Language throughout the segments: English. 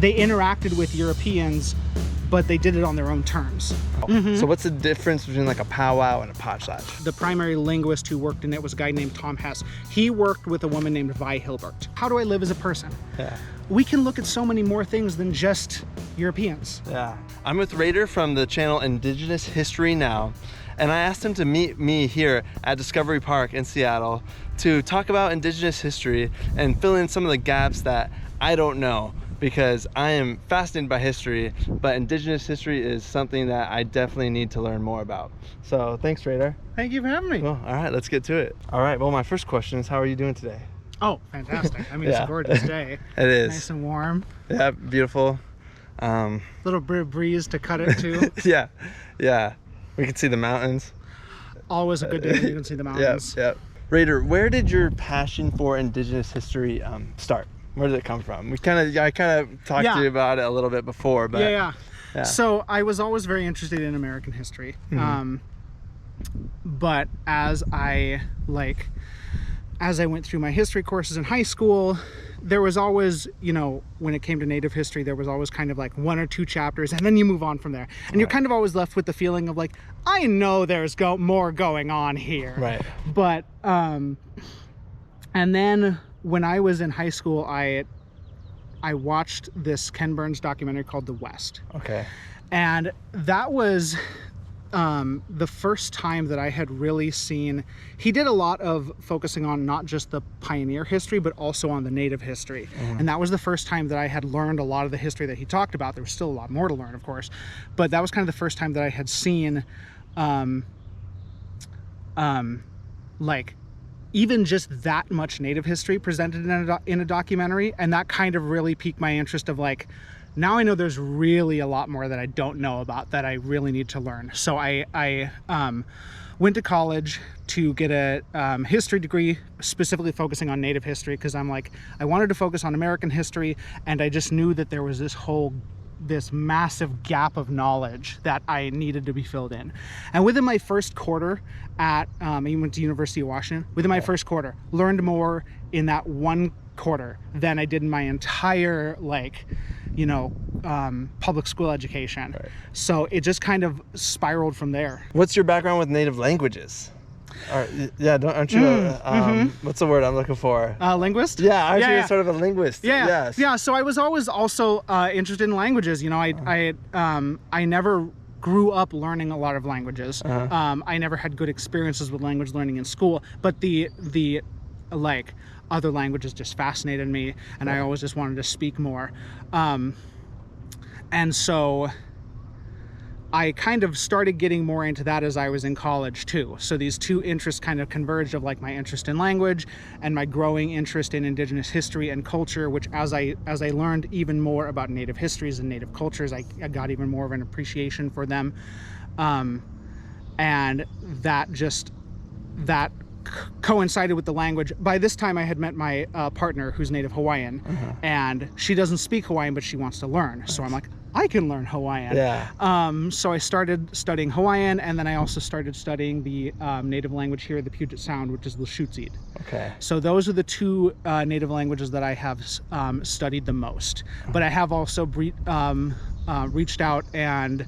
they interacted with Europeans, but they did it on their own terms. So what's the difference between like a powwow and a potlatch? The primary linguist who worked in it was a guy named Tom Hess. He worked with a woman named Vi Hilbert. How do I live as a person? Yeah. We can look at so many more things than just Europeans. Yeah. I'm with Reidar from the channel Indigenous History Now, and I asked him to meet me here at Discovery Park in Seattle to talk about Indigenous history and fill in some of the gaps that I don't know, because I am fascinated by history, but Indigenous history is something that I definitely need to learn more about. So thanks, Reidar. Thank you for having me. Well, all right, let's get to it. All right, well, my first question is, how are you doing today? Oh, fantastic. I mean, It's a gorgeous day. It is. Nice and warm. Yeah, beautiful. Little bit of breeze to cut it too. Yeah, yeah. We can see the mountains. Always a good day when you can see the mountains. Yep. Reidar, where did your passion for Indigenous history start? Where did it come from? I kind of talked to you about it a little bit before, but yeah. So I was always very interested in American history, but as I went through my history courses in high school, there was always, when it came to Native history, there was always kind of like 1 or 2 chapters, and then you move on from there, and you're kind of always left with the feeling of like, I know there's more going on here, right? But and then when I was in high school, I watched this Ken Burns documentary called The West. Okay. And that was the first time that I had really seen, he did a lot of focusing on not just the pioneer history, but also on the Native history. And that was the first time that I had learned a lot of the history that he talked about. There was still a lot more to learn, of course, but that was kind of the first time that I had seen like even just that much Native history presented in a documentary. And that kind of really piqued my interest of like, now I know there's really a lot more that I don't know about that I really need to learn. So I went to college to get a history degree, specifically focusing on Native history, because I'm like, I wanted to focus on American history, and I just knew that there was this massive gap of knowledge that I needed to be filled in. And within my first quarter I went to University of Washington, within my first quarter, learned more in that one quarter than I did in my entire public school education. Right. So it just kind of spiraled from there. What's your background with Native languages? Yeah, aren't you what's the word I'm looking for? Linguist? Yeah, aren't you sort of a linguist? Yeah. Yes. Yeah, so I was always also interested in languages. I never grew up learning a lot of languages. I never had good experiences with language learning in school, but the other languages just fascinated me, and I always just wanted to speak more. And so I kind of started getting more into that as I was in college too. So these two interests kind of converged, of like my interest in language and my growing interest in Indigenous history and culture, which as I learned even more about Native histories and Native cultures, I got even more of an appreciation for them. And that coincided with the language. By this time I had met my partner, who's Native Hawaiian, and she doesn't speak Hawaiian, but she wants to learn. So I'm like, I can learn Hawaiian. Yeah. So I started studying Hawaiian, and then I also started studying the native language here, the Puget Sound, which is Lushootseed. Okay. So those are the two native languages that I have studied the most. But I have also reached out, and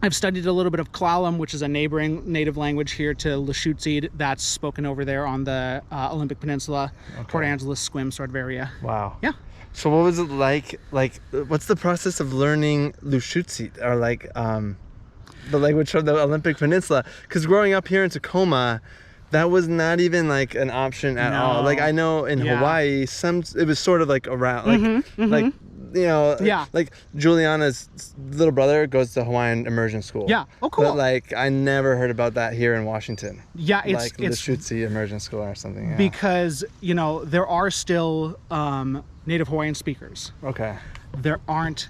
I've studied a little bit of Klallam, which is a neighboring native language here to Lushootseed that's spoken over there on the Olympic Peninsula, Port Angeles, Sequim sort of area. Wow. Yeah. So what was it like, what's the process of learning Lushootseed, or the language from the Olympic Peninsula? Because growing up here in Tacoma, that was not even like an option at all. Like I know in Hawaii, it was sort of like around, like Juliana's little brother goes to Hawaiian immersion school. Yeah. Oh, cool. But like I never heard about that here in Washington. Yeah, it's Lushootseed immersion school or something. Yeah. Because there are still Native Hawaiian speakers. Okay. There aren't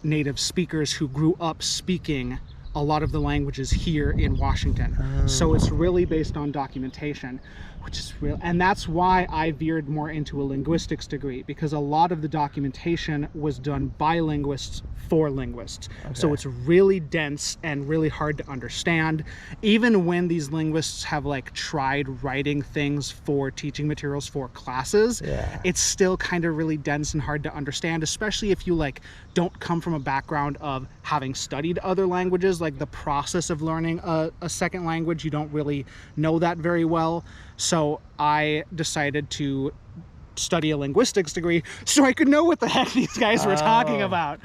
native speakers who grew up speaking a lot of the languages here in Washington. So it's really based on documentation. which is real. And that's why I veered more into a linguistics degree, because a lot of the documentation was done by linguists for linguists. So it's really dense and really hard to understand. Even when these linguists have like tried writing things for teaching materials for classes, it's still kind of really dense and hard to understand, especially if you like don't come from a background of having studied other languages. Like the process of learning a second language, you don't really know that very well. So I decided to study a linguistics degree so I could know what the heck these guys were talking about.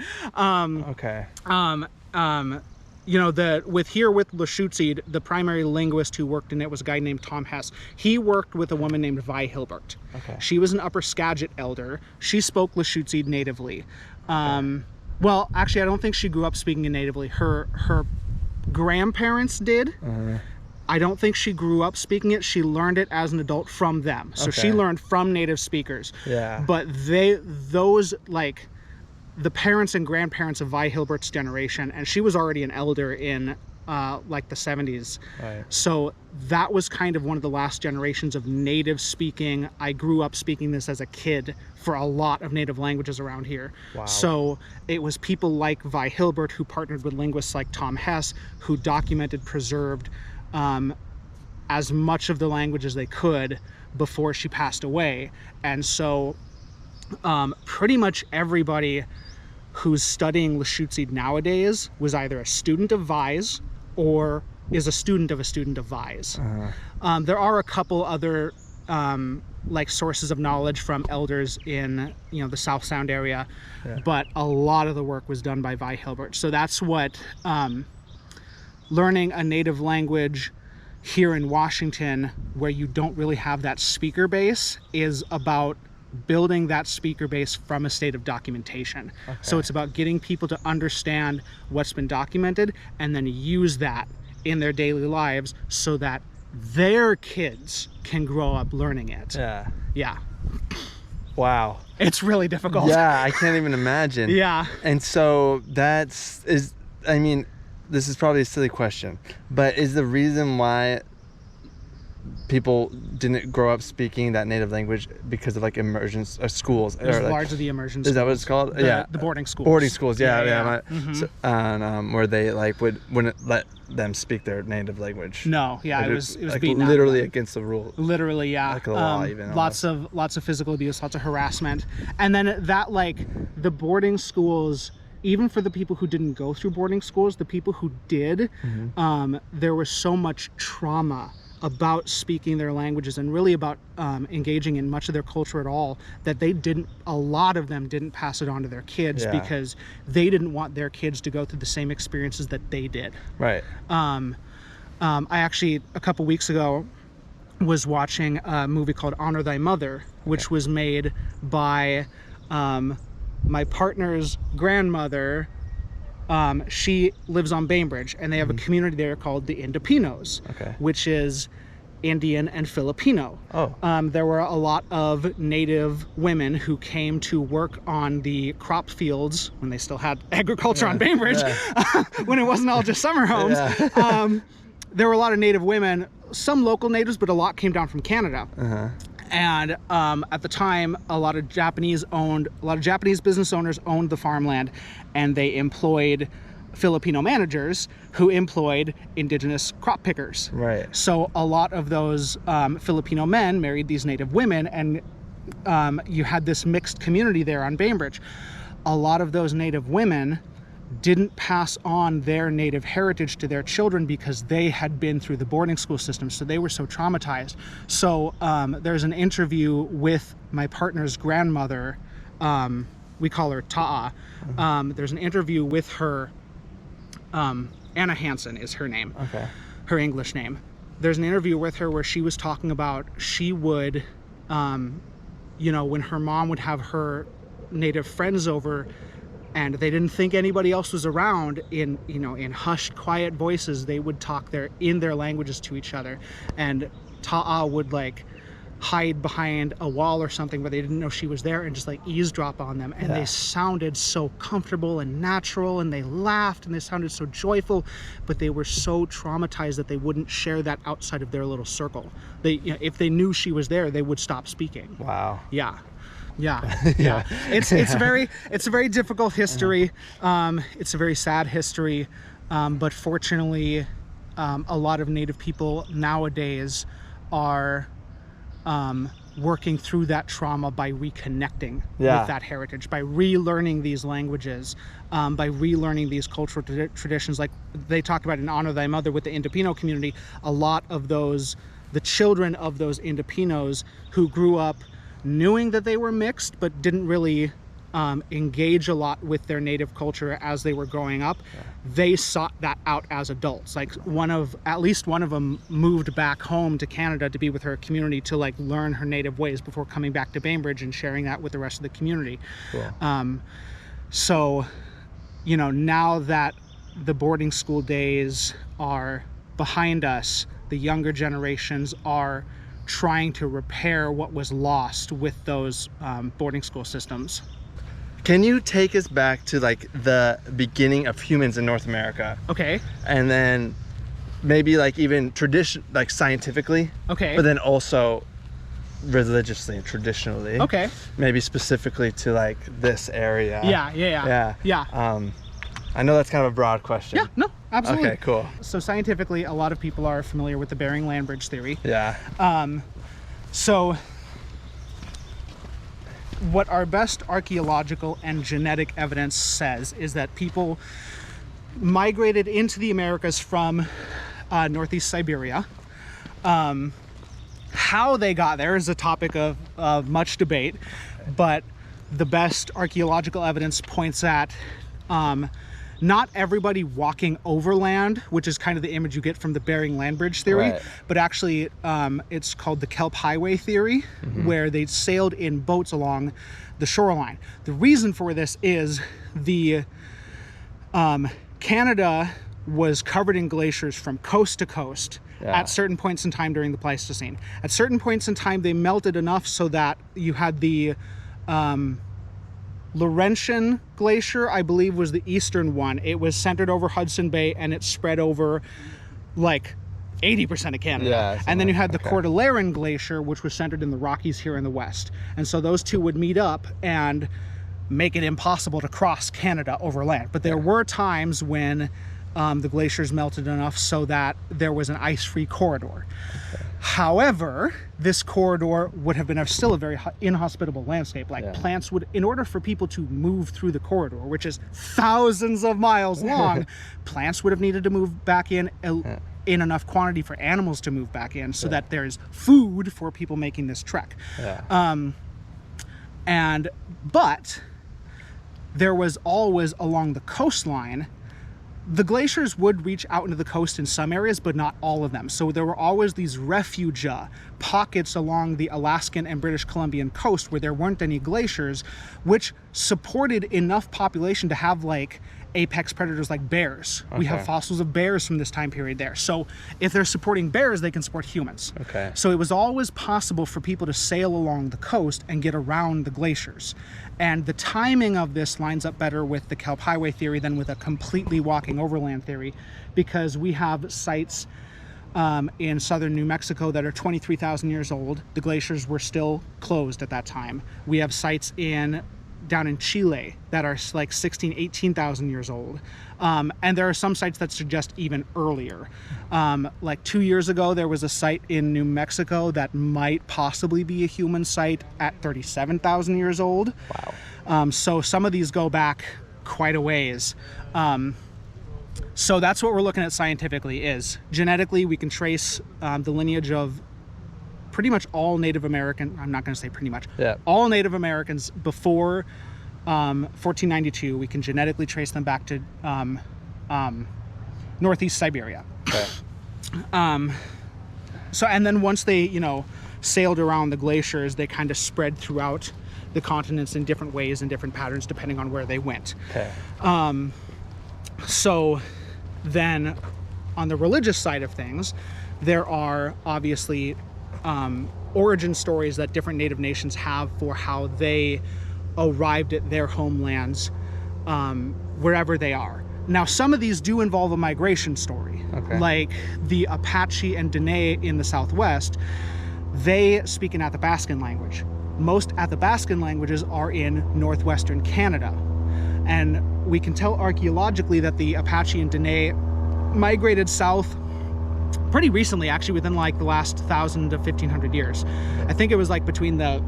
You know, with Lushootseed, the primary linguist who worked in it was a guy named Tom Hess. He worked with a woman named Vi Hilbert. She was an Upper Skagit elder. She spoke Lushootseed natively. Well, actually, I don't think she grew up speaking it natively. Her grandparents did. I don't think she grew up speaking it. She learned it as an adult from them. So she learned from native speakers. But those like the parents and grandparents of Vi Hilbert's generation, and she was already an elder in like the 70s. So that was kind of one of the last generations of native speaking. I grew up speaking this as a kid for a lot of native languages around here. So it was people like Vi Hilbert who partnered with linguists like Tom Hess, who documented, preserved as much of the language as they could before she passed away. And so pretty much everybody who's studying Lushootseed nowadays was either a student of Vi's or is a student of Vi's. There are a couple other like sources of knowledge from elders in, you know, the South Sound area, but a lot of the work was done by Vi Hilbert. So that's what learning a native language here in Washington, where you don't really have that speaker base, is about building that speaker base from a state of documentation. So it's about getting people to understand what's been documented and then use that in their daily lives so that their kids can grow up learning it. Wow. It's really difficult. I can't even imagine. And so I mean, this is probably a silly question, but is the reason why people didn't grow up speaking that native language because of like immersion schools? It was or like, largely the immersion schools. Is that what it's called? The boarding schools. Boarding schools, So, and where they like wouldn't let them speak their native language. No, it was like beaten literally against the rule. Literally, like the law even. Lots of physical abuse, lots of harassment, and then that like the boarding schools. Even for the people who didn't go through boarding schools, the people who did, there was so much trauma about speaking their languages and really about engaging in much of their culture at all, that a lot of them didn't pass it on to their kids because they didn't want their kids to go through the same experiences that they did. I actually, a couple weeks ago, was watching a movie called Honor Thy Mother, which was made by my partner's grandmother. She lives on Bainbridge, and they have a community there called the Indopinos, which is Indian and Filipino. There were a lot of native women who came to work on the crop fields when they still had agriculture on Bainbridge, when it wasn't all just summer homes. There were a lot of native women, some local natives, but a lot came down from Canada. And at the time, a lot of Japanese business owners owned the farmland, and they employed Filipino managers who employed indigenous crop pickers. So a lot of those Filipino men married these native women, and you had this mixed community there on Bainbridge. A lot of those native women didn't pass on their native heritage to their children because they had been through the boarding school system, so they were so traumatized. So there's an interview with my partner's grandmother. We call her Ta'a. There's an interview with her. Anna Hansen is her name, her English name. There's an interview with her where she was talking about she would, you know, when her mom would have her native friends over, and they didn't think anybody else was around, in hushed, quiet voices, they would talk in their languages to each other. And Ta'a would like hide behind a wall or something where they didn't know she was there and just like eavesdrop on them, and they sounded so comfortable and natural, and they laughed and they sounded so joyful, but they were so traumatized that they wouldn't share that outside of their little circle. They, you know, if they knew she was there, they would stop speaking. Wow. Yeah. It's a very difficult history. It's a very sad history, but fortunately a lot of Native people nowadays are working through that trauma by reconnecting with that heritage, by relearning these languages, by relearning these cultural traditions. Like they talk about in Honor Thy Mother with the Indopino community, a lot of those, the children of those Indopinos who grew up knowing that they were mixed but didn't really engage a lot with their native culture as they were growing up, they sought that out as adults. Like at least one of them moved back home to Canada to be with her community to like learn her native ways before coming back to Bainbridge and sharing that with the rest of the community. Cool. So, you know, now that the boarding school days are behind us, the younger generations are trying to repair what was lost with those boarding school systems. Can you take us back to like the beginning of humans in North America? Okay. And then maybe like even like scientifically. Okay. But then also religiously and traditionally. Okay. Maybe specifically to like this area. Yeah. I know that's kind of a broad question. Yeah, no, absolutely. Okay, cool. So scientifically, a lot of people are familiar with the Bering Land Bridge theory. Yeah. So what our best archaeological and genetic evidence says is that people migrated into the Americas from Northeast Siberia. How they got there is a topic of much debate, but the best archaeological evidence points at not everybody walking overland, which is kind of the image you get from the Bering Land Bridge theory, but actually it's called the Kelp Highway theory, where they sailed in boats along the shoreline. The reason for this is the Canada was covered in glaciers from coast to coast at certain points in time during the Pleistocene. At certain points in time, they melted enough so that you had the Laurentian Glacier, I believe, was the eastern one. It was centered over Hudson Bay and it spread over like 80% of Canada. And then you had the Cordilleran Glacier, which was centered in the Rockies here in the west. And so those two would meet up and make it impossible to cross Canada overland. But there were times when the glaciers melted enough so that there was an ice-free corridor. However, this corridor would have been still a very inhospitable landscape. Like plants would, in order for people to move through the corridor, which is thousands of miles long, plants would have needed to move back in enough quantity for animals to move back in so that there's food for people making this trek. But there was always along the coastline, the glaciers would reach out into the coast in some areas, but not all of them. So there were always these refuge pockets along the Alaskan and British Columbian coast where there weren't any glaciers, which supported enough population to have like apex predators like bears. We have fossils of bears from this time period there. So if they're supporting bears, they can support humans. So it was always possible for people to sail along the coast and get around the glaciers. And the timing of this lines up better with the Kelp Highway theory than with a completely walking overland theory, because we have sites in southern New Mexico that are 23,000 years old. The glaciers were still closed at that time. We have sites down in Chile that are like 18,000 years old. And there are some sites that suggest even earlier. Like 2 years ago, there was a site in New Mexico that might possibly be a human site at 37,000 years old. Wow. So some of these go back quite a ways. So that's what we're looking at scientifically is genetically, we can trace the lineage of pretty much all Native American, I'm not going to say pretty much, all Native Americans before 1492, we can genetically trace them back to Northeast Siberia. So, and then once they, sailed around the glaciers, they kind of spread throughout the continents in different ways and different patterns depending on where they went. So then on the religious side of things, there are obviously origin stories that different Native nations have for how they arrived at their homelands, wherever they are. Now, some of these do involve a migration story. Okay. Like the Apache and Dene in the Southwest, they speak an Athabascan language. Most Athabascan languages are in northwestern Canada. And we can tell archaeologically that the Apache and Dene migrated south pretty recently, actually, within like the last 1,000 to 1,500 years. I think it was like between the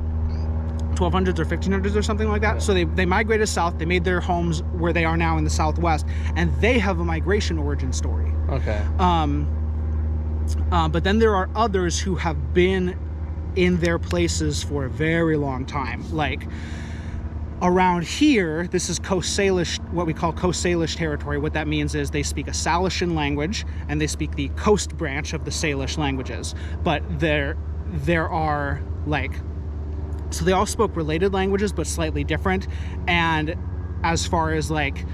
1200s or 1500s or something like that. So they migrated south, they made their homes where they are now in the Southwest, and they have a migration origin story. Okay. But then there are others who have been in their places for a very long time. Like around here, this is Coast Salish, what we call Coast Salish territory. What that means is they speak a Salishan language, and they speak the coast branch of the Salish languages. But there are like, so they all spoke related languages, but slightly different. And as far as like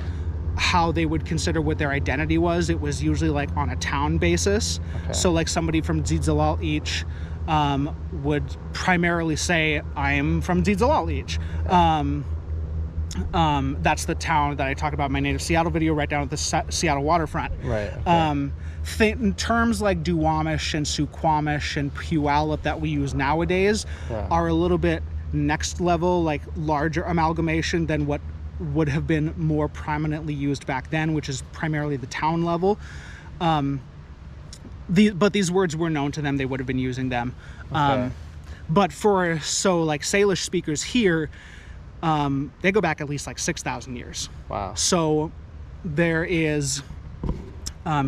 how they would consider what their identity was, it was usually like on a town basis. Okay. So like somebody from Dzidzalal Each would primarily say, I am from Dzidzalal Each. That's the town that I talked about in my native Seattle video, right down at the Seattle waterfront. Right. Okay. In terms like Duwamish and Suquamish and Puyallup that we use nowadays are a little bit next level, like larger amalgamation than what would have been more prominently used back then, which is primarily the town level. But these words were known to them, they would have been using them. Okay. But like Salish speakers here, they go back at least like 6,000 years. Wow. So there is,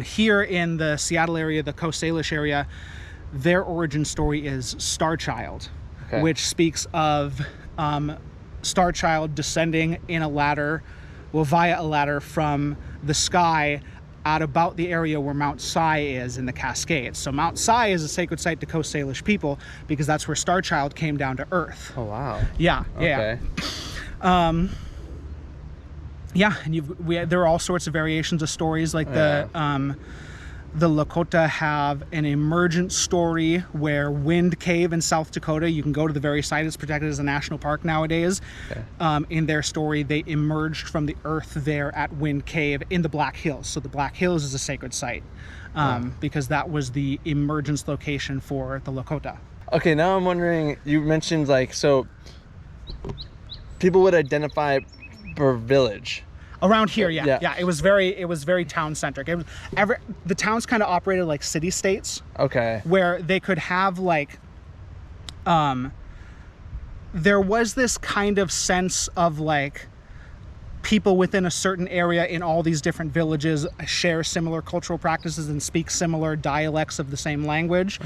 here in the Seattle area, the Coast Salish area, their origin story is Star Child, which speaks of Star Child descending in a ladder, via a ladder from the sky at about the area where Mount Si is in the Cascades. So Mount Si is a sacred site to Coast Salish people because that's where Star Child came down to Earth. Oh, wow. Yeah. Okay. Yeah, and there are all sorts of variations of stories. Like the Lakota have an emergent story where Wind Cave in South Dakota, you can go to the very site, it's protected as a national park nowadays. Okay. In their story, they emerged from the earth there at Wind Cave in the Black Hills. So the Black Hills is a sacred site because that was the emergence location for the Lakota. Okay, now I'm wondering, you mentioned like, so people would identify per village. Around here, yeah. It was very town centric. The towns kind of operated like city states. Okay. Where they could have like, there was this kind of sense of like people within a certain area in all these different villages share similar cultural practices and speak similar dialects of the same language.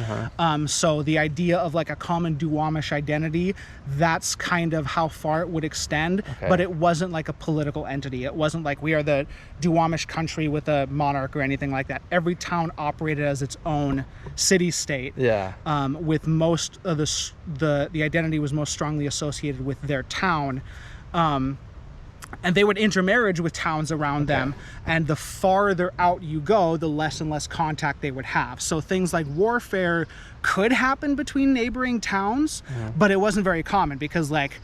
So the idea of like a common Duwamish identity, that's kind of how far it would extend, but it wasn't like a political entity. It wasn't like we are the Duwamish country with a monarch or anything like that. Every town operated as its own city-state. Yeah. With most of the identity was most strongly associated with their town. And they would intermarriage with towns around them, and the farther out you go, the less and less contact they would have. So things like warfare could happen between neighboring towns, but it wasn't very common because like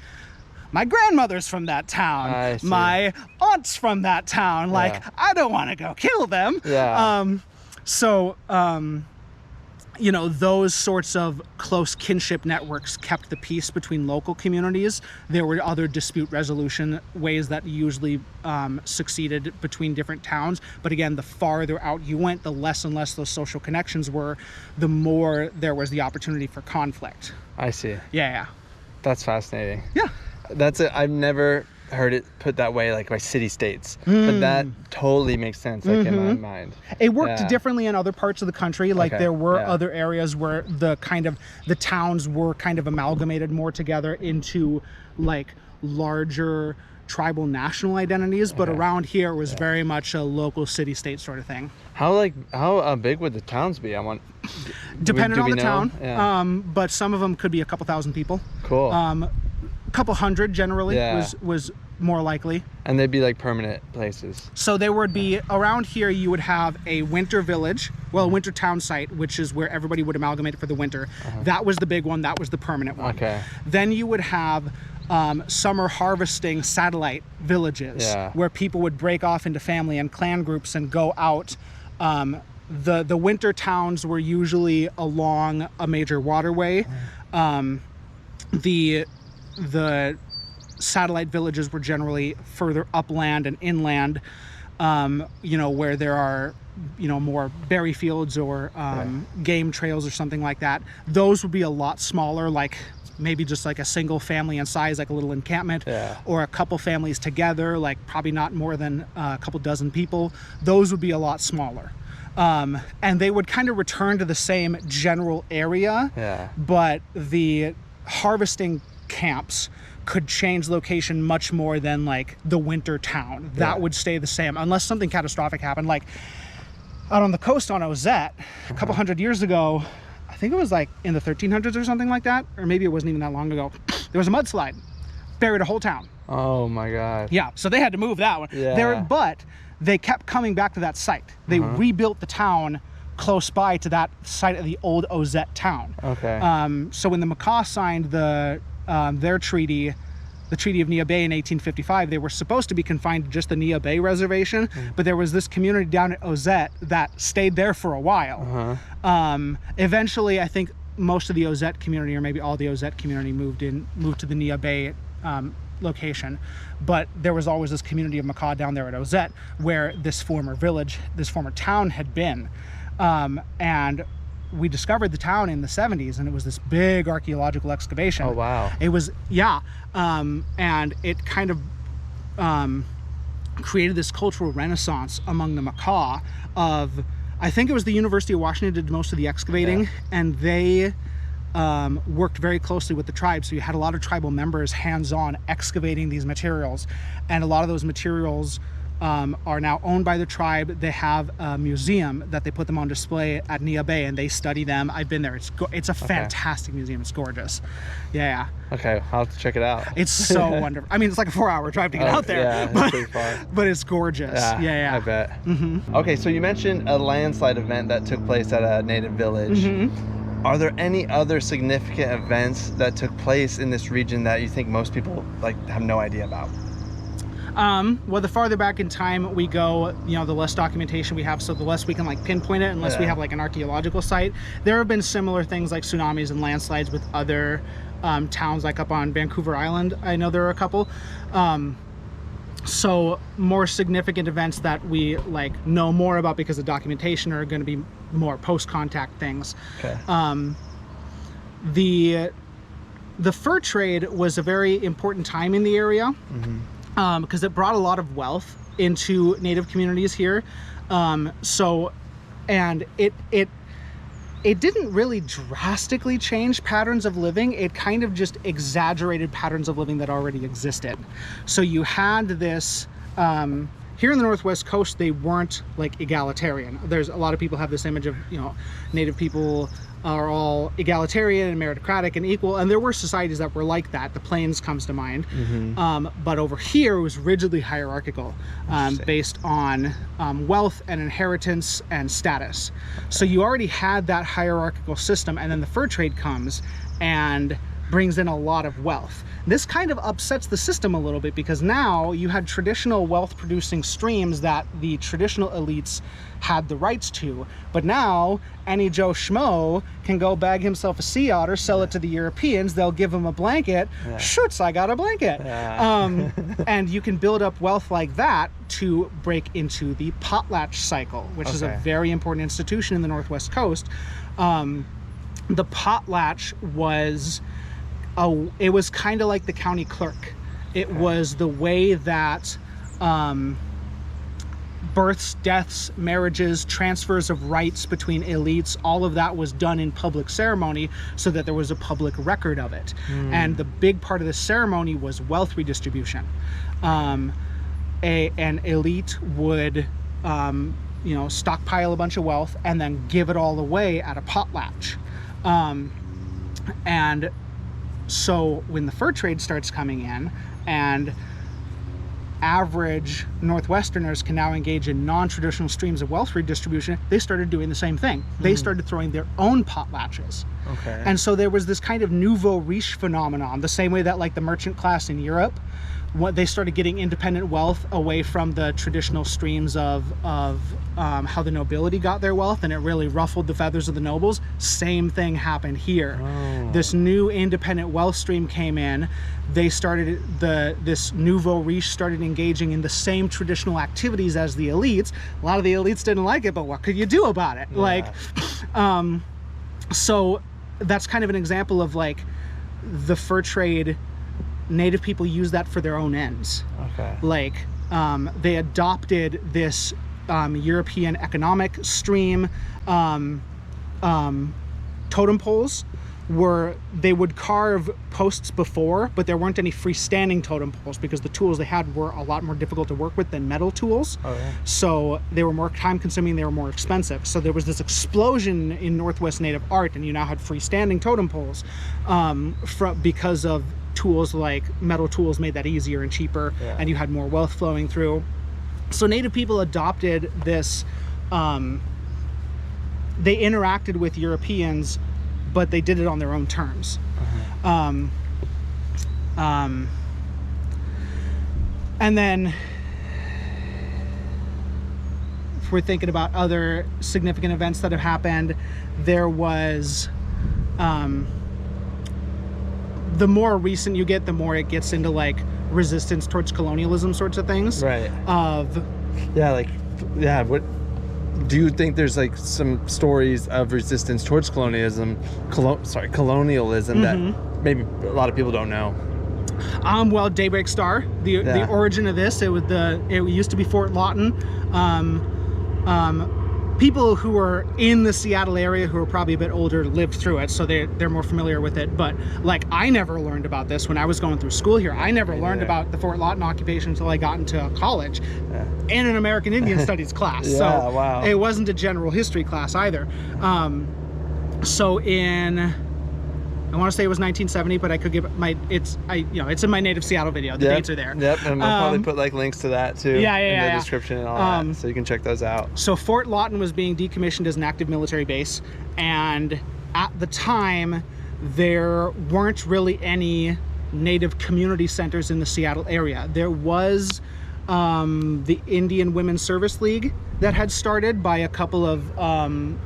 my grandmother's from that town, my aunt's from that town, like I don't want to go kill them. You know, those sorts of close kinship networks kept the peace between local communities. There were other dispute resolution ways that usually succeeded between different towns. But again, the farther out you went, the less and less those social connections were, the more there was the opportunity for conflict. I see. Yeah. That's fascinating. Yeah. That's it. I've never heard it put that way, like by city states, but that totally makes sense, like in my mind. It worked differently in other parts of the country. Like there were other areas where the towns were kind of amalgamated more together into like larger tribal national identities, but around here it was very much a local city state sort of thing. How big would the towns be? Depending on the town, but some of them could be a couple thousand people. Cool. A couple hundred generally was more likely. And they'd be like permanent places. So there would be, around here you would have a winter village, well, a winter town site, which is where everybody would amalgamate for the winter. That was the big one, that was the permanent one. Okay. Then you would have summer harvesting satellite villages where people would break off into family and clan groups and go out. The winter towns were usually along a major waterway. The satellite villages were generally further upland and inland, where there are, more berry fields or game trails or something like that. Those would be a lot smaller, like maybe just like a single family in size, like a little encampment, or a couple families together, like probably not more than a couple dozen people. Those would be a lot smaller. And they would kind of return to the same general area, but the harvesting camps could change location much more than like the winter town. That would stay the same unless something catastrophic happened. Like out on the coast on Ozette, a couple hundred years ago, I think it was like in the 1300s or something like that, or maybe it wasn't even that long ago, there was a mudslide, buried a whole town. Oh my God. Yeah, so they had to move that one. But they kept coming back to that site. They rebuilt the town close by to that site of the old Ozette town. Okay. So when the Makah signed their treaty, the Treaty of Nia Bay in 1855, they were supposed to be confined to just the Nia Bay reservation, but there was this community down at Ozette that stayed there for a while. Eventually, I think most of the Ozette community, or maybe all the Ozette community, moved to the Nia Bay location, but there was always this community of Makah down there at Ozette where this former town had been. And we discovered the town in the 70s, and it was this big archaeological excavation. Oh wow. It was, and it kind of created this cultural renaissance among the Makah of, I think it was the University of Washington did most of the excavating, and they worked very closely with the tribe. So you had a lot of tribal members hands-on excavating these materials, and a lot of those materials are now owned by the tribe. They have a museum that they put them on display at Nia Bay, and they study them. I've been there. It's a fantastic museum. It's gorgeous. Yeah. Okay, I'll have to check it out. It's so wonderful. I mean, it's like a 4-hour drive to get out there. Yeah, but, it's pretty far. But it's gorgeous. Yeah. I bet. Okay, so you mentioned a landslide event that took place at a native village. Are there any other significant events that took place in this region that you think most people have no idea about? Well, the farther back in time we go, the less documentation we have, so the less we can pinpoint it, unless we have an archaeological site. There have been similar things like tsunamis and landslides with other towns, like up on Vancouver Island. I know there are a couple. So more significant events that we know more about because of documentation are going to be more post-contact things. Okay. The fur trade was a very important time in the area. Because it brought a lot of wealth into native communities here. And it didn't really drastically change patterns of living. It kind of just exaggerated patterns of living that already existed. So you had this, here in the Northwest Coast, they weren't egalitarian. There's a lot of people have this image of, native people are all egalitarian and meritocratic and equal, and there were societies that were like that. The Plains comes to mind. But over here it was rigidly hierarchical, based on wealth and inheritance and status. So you already had that hierarchical system, and then the fur trade comes and brings in a lot of wealth. This kind of upsets the system a little bit, because now you had traditional wealth producing streams that the traditional elites had the rights to, but now any Joe Schmo can go bag himself a sea otter, sell it to the Europeans, they'll give him a blanket, shoots, I got a blanket. And you can build up wealth like that to break into the potlatch cycle, which is a very important institution in the Northwest Coast. The potlatch was it was kind of like the county clerk. It was the way that births, deaths, marriages, transfers of rights between elites, all of that was done in public ceremony so that there was a public record of it. And the big part of the ceremony was wealth redistribution. An elite would stockpile a bunch of wealth and then give it all away at a potlatch. And so when the fur trade starts coming in, and average Northwesterners can now engage in non-traditional streams of wealth redistribution, they started doing the same thing. They started throwing their own potlatches. Okay. And so there was this kind of nouveau riche phenomenon, the same way that like the merchant class in Europe, what they started getting independent wealth away from the traditional streams of how the nobility got their wealth, and it really ruffled the feathers of the nobles. Same thing happened here. Oh. This new independent wealth stream came in. They started this nouveau riche started engaging in the same traditional activities as the elites. A lot of the elites didn't like it, but what could you do about it? Yeah. Like, so that's kind of an example of like the fur trade. Native people use that for their own ends. Okay. Like they adopted this European economic stream. Totem poles were, they would carve posts before, but there weren't any freestanding totem poles because the tools they had were a lot more difficult to work with than metal tools. Oh, yeah. So they were more time consuming, they were more expensive. So there was this explosion in Northwest Native art, and you now had freestanding totem poles because of tools like metal tools made that easier and cheaper, Yeah. and you had more wealth flowing through. So Native people adopted this, they interacted with Europeans, but they did it on their own terms. And then if we're thinking about other significant events that have happened, there was the more recent you get, the more it gets into like resistance towards colonialism sorts of things. Right. What Do you think there's like some stories of resistance towards colonialism that maybe a lot of people don't know? Well, Daybreak Star, the origin of this, it used to be Fort Lawton. People who were in the Seattle area who are probably a bit older lived through it, so they're more familiar with it. But like, I never learned about this when I was going through school here. I never learned about the Fort Lawton occupation until I got into college in an American Indian Studies class. Yeah, so wow. It wasn't a general history class either. So in, I want to say it was 1970, but I could give it's in my native Seattle video. The dates are there. Yep, and I'll probably put like links to that too in the description and all that, so you can check those out. So Fort Lawton was being decommissioned as an active military base, and at the time there weren't really any Native community centers in the Seattle area. There was the Indian Women's Service League that had started by a couple of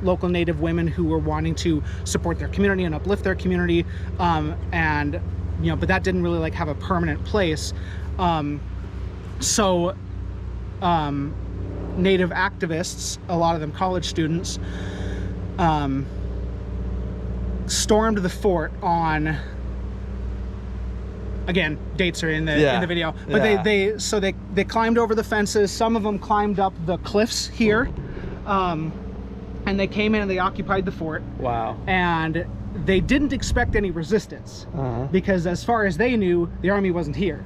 local Native women who were wanting to support their community and uplift their community, but that didn't really like have a permanent place. So Native activists, a lot of them college students, stormed the fort on, again, dates are in the video, but they climbed over the fences. Some of them climbed up the cliffs here, and they came in and they occupied the fort. Wow. And they didn't expect any resistance because as far as they knew, the army wasn't here.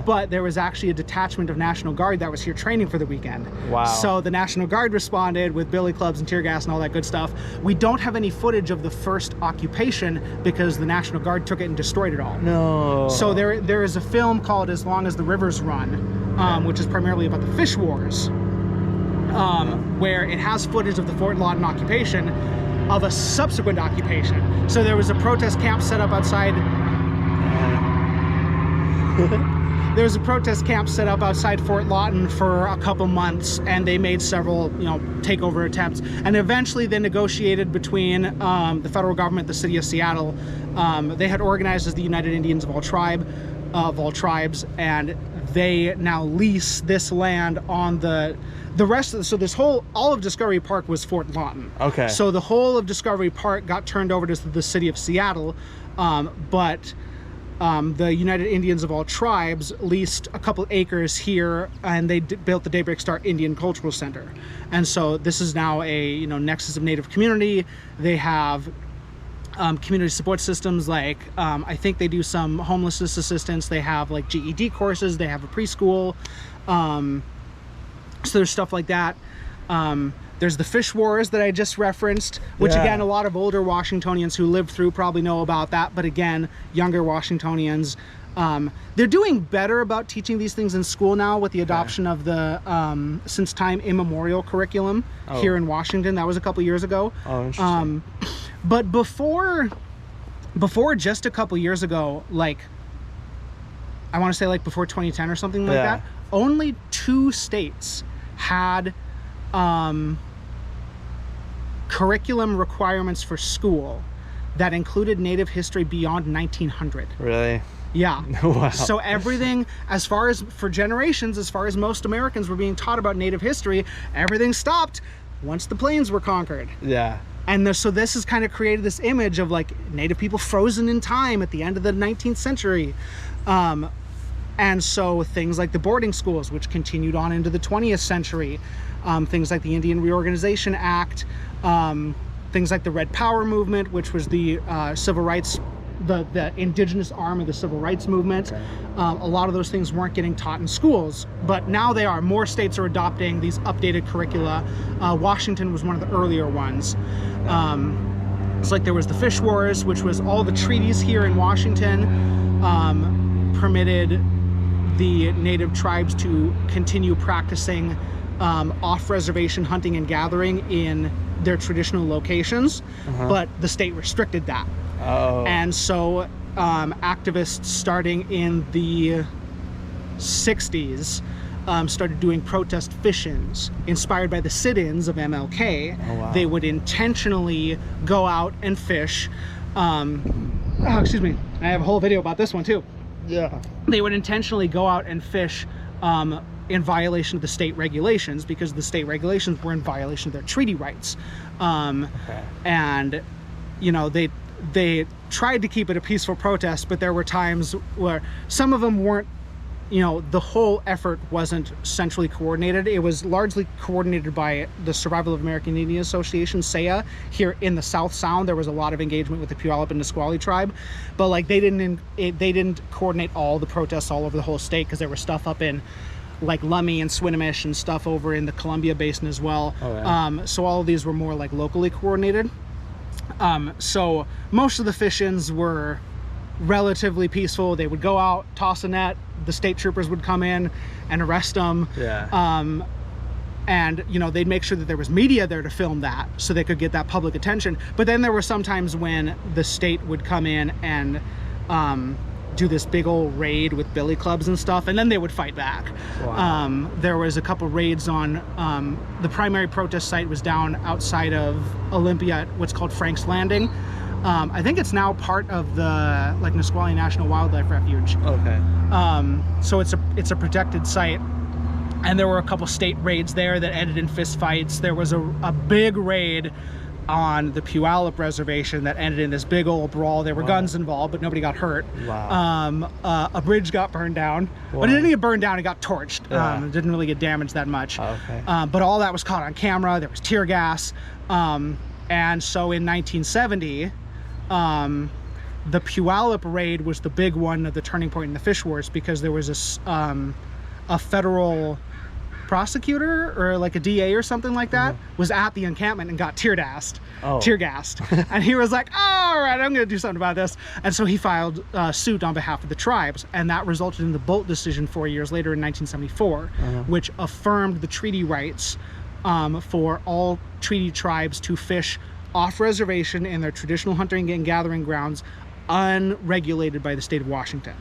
But there was actually a detachment of National Guard that was here training for the weekend. Wow. So the National Guard responded with billy clubs and tear gas and all that good stuff. We don't have any footage of the first occupation because the National Guard took it and destroyed it all. No. So there is a film called As Long as the Rivers Run, which is primarily about the fish wars, where it has footage of the Fort Lawton occupation of a subsequent occupation. So there was a protest camp set up outside. There was a protest camp set up outside Fort Lawton for a couple months, and they made several, takeover attempts. And eventually they negotiated between the federal government, the city of Seattle. They had organized as the United Indians of all tribes, and they now lease this land on the rest of the, so this whole, all of Discovery Park was Fort Lawton. Okay. So the whole of Discovery Park got turned over to the city of Seattle, but the United Indians of all tribes leased a couple acres here, and they built the Daybreak Star Indian Cultural Center. And so this is now a nexus of Native community. They have community support systems, like I think they do some homelessness assistance. They have like GED courses. They have a preschool. So there's stuff like that. There's the fish wars that I just referenced, which again, a lot of older Washingtonians who lived through probably know about that. But again, younger Washingtonians They're doing better about teaching these things in school now with the adoption of the since time immemorial curriculum here in Washington. That was a couple years ago. Oh, interesting. But before just a couple years ago, like I want to say like before 2010 or something like that, only 2 states had curriculum requirements for school that included Native history beyond 1900. Really? Yeah. Wow. So everything, as far as for generations, as far as most Americans were being taught about Native history, everything stopped once the plains were conquered. Yeah. And so this has kind of created this image of like Native people frozen in time at the end of the 19th century. And so things like the boarding schools, which continued on into the 20th century, things like the Indian Reorganization Act, things like the Red Power movement, which was the civil rights, the indigenous arm of the civil rights movement. A lot of those things weren't getting taught in schools, but now they are. More states are adopting these updated curricula. Washington was one of the earlier ones. It's like there was the Fish Wars, which was all the treaties here in Washington permitted the Native tribes to continue practicing off-reservation hunting and gathering in their traditional locations, but the state restricted that. And so activists starting in the 60s started doing protest fish-ins inspired by the sit-ins of MLK. They would intentionally go out and fish. Excuse me, I have a whole video about this one too. Yeah. They would intentionally go out and fish in violation of the state regulations, because the state regulations were in violation of their treaty rights. And you know, they tried to keep it a peaceful protest, but there were times where some of them weren't, you know, the whole effort wasn't centrally coordinated. It was largely coordinated by the Survival of American Indian Association, SAIA. Here in the South Sound, there was a lot of engagement with the Puyallup and Nisqually tribe, but like they didn't coordinate all the protests all over the whole state, because there was stuff up in like Lummi and Swinomish and stuff over in the Columbia Basin as well. So all of these were more like locally coordinated. So most of the fish-ins were relatively peaceful. They would go out, toss a net, the state troopers would come in and arrest them. And you know, they'd make sure that there was media there to film that so they could get that public attention. But then there were some times when the state would come in and do this big old raid with billy clubs and stuff, and then they would fight back. There was a couple raids on the primary protest site was down outside of Olympia at what's called Frank's Landing. I think it's now part of the like Nisqually National Wildlife Refuge. So it's a protected site, and there were a couple state raids there that ended in fist fights. There was a big raid on the Puyallup reservation that ended in this big old brawl. There were guns involved, but nobody got hurt. A bridge got burned down, but it didn't get burned down, it got torched. It didn't really get damaged that much. But all that was caught on camera. There was tear gas. And so in 1970, the Puyallup raid was the big one of the turning point in the Fish Wars, because there was a federal prosecutor or like a DA or something like that was at the encampment and got tear gassed. And he was like, all right, I'm gonna do something about this. And so he filed suit on behalf of the tribes, and that resulted in the Bolt decision 4 years later in 1974, which affirmed the treaty rights for all treaty tribes to fish off reservation in their traditional hunting and gathering grounds, unregulated by the state of Washington.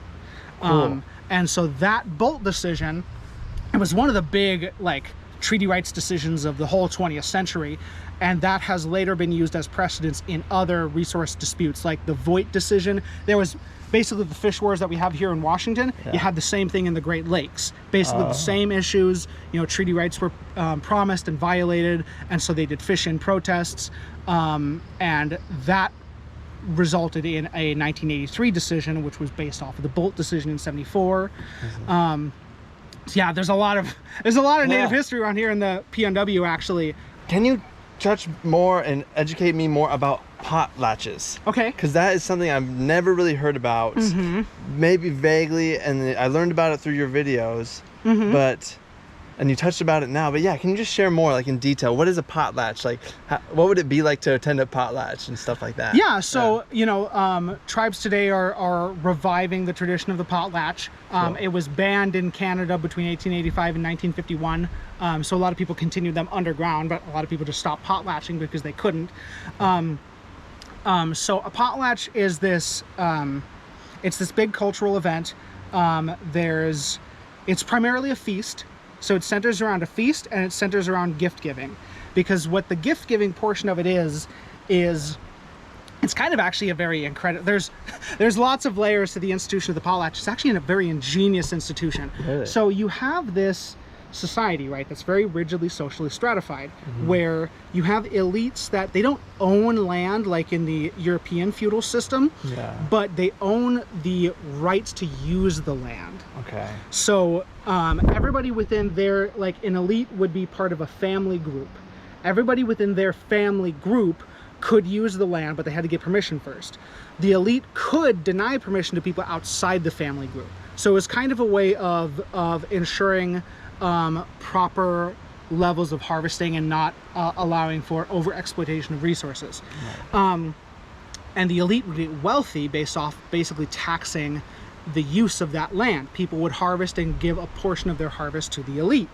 And so that Bolt decision, it was one of the big like treaty rights decisions of the whole 20th century, and that has later been used as precedence in other resource disputes, like the Voigt decision. There was basically the fish wars that we have here in Washington. You had the same thing in the Great Lakes, basically the same issues. You know, treaty rights were promised and violated, and so they did fish-in protests, and that resulted in a 1983 decision, which was based off of the Bolt decision in 74. So yeah, there's a lot of Native history around here in the PNW, actually. Can you touch more and educate me more about potlatches? Okay. Because that is something I've never really heard about. Maybe vaguely, and I learned about it through your videos. But and you touched about it now, but yeah, can you just share more, like in detail? What is a potlatch? Like, what would it be like to attend a potlatch and stuff like that? Yeah, so you know, tribes today are reviving the tradition of the potlatch. Cool. It was banned in Canada between 1885 and 1951. So a lot of people continued them underground, but a lot of people just stopped potlatching because they couldn't. So a potlatch is this, it's this big cultural event. It's primarily a feast. So it centers around a feast, and it centers around gift giving, because what the gift giving portion of it is it's kind of actually a very incredible, there's lots of layers to the institution of the potlatch. It's actually a very ingenious institution. Really? So you have this society, right, that's very rigidly socially stratified, where you have elites that they don't own land like in the European feudal system, but they own the rights to use the land. Okay. So everybody within their, like an elite would be part of a family group. Everybody within their family group could use the land, but they had to get permission first. The elite could deny permission to people outside the family group. So it was kind of a way of ensuring proper levels of harvesting and not allowing for over-exploitation of resources. Right. And the elite would get wealthy based off basically taxing the use of that land. People would harvest and give a portion of their harvest to the elite.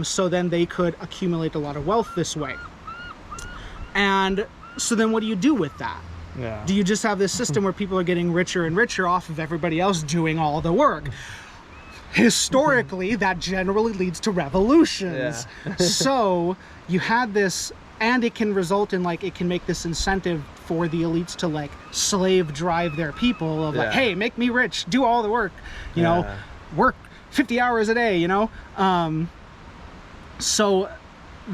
So then they could accumulate a lot of wealth this way. And so then what do you do with that? Yeah. Do you just have this system where people are getting richer and richer off of everybody else doing all the work? Historically, that generally leads to revolutions. Yeah. So you had this, and it can result in, like, it can make this incentive for the elites to, like, slave drive their people of like, hey, make me rich, do all the work, you know, work 50 hours a day, you know? So